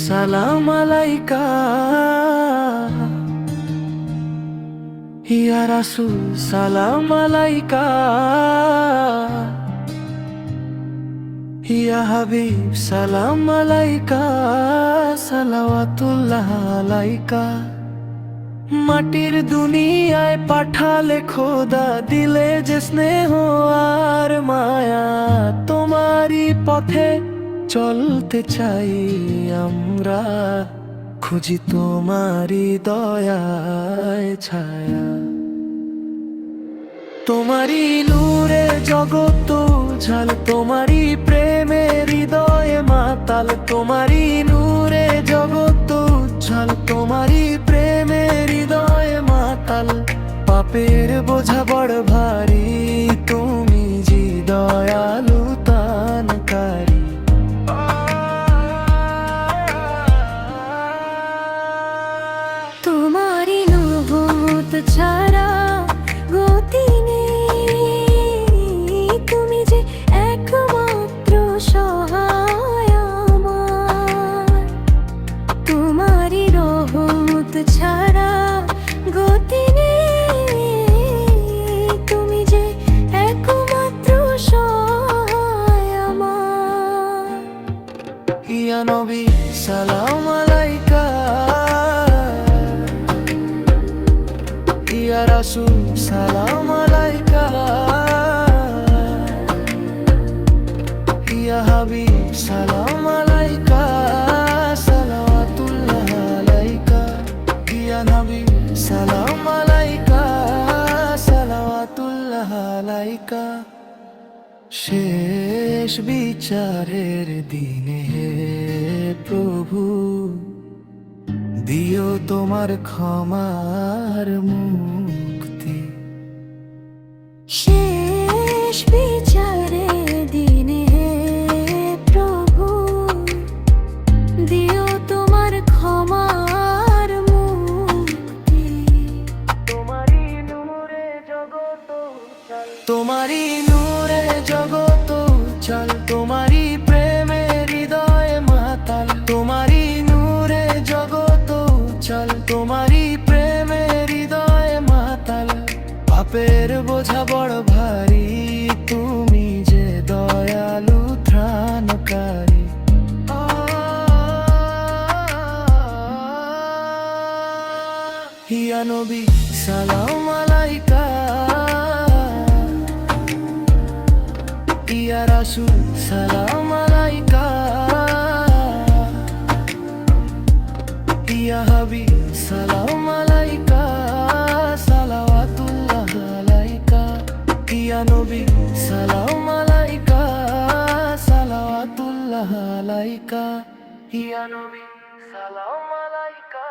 সালাম আলাইকা ইয়া রাসূল সালাম আলাইকা ইয়া হাবিব সালাম আলাইকা সালাওয়াতুল্লাহ আলাইকা। মাটির দুনিয়ায় পাঠালে খোদা, দিলে যে স্নেহ আর মায়া, তোমারই পথে চলতে চাই আমরা, খুঁজি তোমারই দয়ায় ছায়া। তোমারই নূরে জগৎ উজাল, তোমারই প্রেমে হৃদয়ে মাতাল, তোমারই নূরে জগৎ উজাল, তোমারই প্রেমে হৃদয়ে মাতাল। পাপের বোঝা বড় ভারী, তুমি যে দয়ালু তানকারী। তোমারই নহমত ছাড়া গতি নেই, তুমি যে একমাত্র সহায় আমার। তোমারই রহমত ছাড়া গতি নেই, তুমি যে একমাত্র সহায় আমার। ইয়া নবী সালাম আলাইকা, ইয়া রাসূল সালাম আলাইকা, ইয়া হাবিব সালাম আলাইকা সালাওয়াতুল্লাহ আলাইকা। ইয়া নবী সালাম আলাইকা সালাওয়াতুল্লাহ আলাইকা। শেষ বিচারের দিনে হে প্রভু, দিও তোমার ক্ষমার মুক্তি। শেষ বিচারের দিনে হে প্রভু, দিও তোমার ক্ষমার মুক্তি। তোমারই নূরে জগৎ উজাল, তোমারই নূরে জগৎ উজাল, তোমারই প্রেমে হৃদয় মাতাল, তোমারই নূরে জগৎ উজাল, তোমারই প্রেমে হৃদয় মাতাল। পাপের বোঝা বড় ভারী, তুমি যে দয়ালু ত্রাণকারী। ইয়া নবী সালাম আলাইকা, ইয়া রাসূল সালাম আলাইকা, ইয়া হাবিব সালাম আলাইকা সালাওয়াতুল্লাহ আলাইকা। ইয়া নবী সালাম আলাইকা সালাওয়াতুল্লাহ আলাইকা। ইয়া নবী সালাম আলাইকা।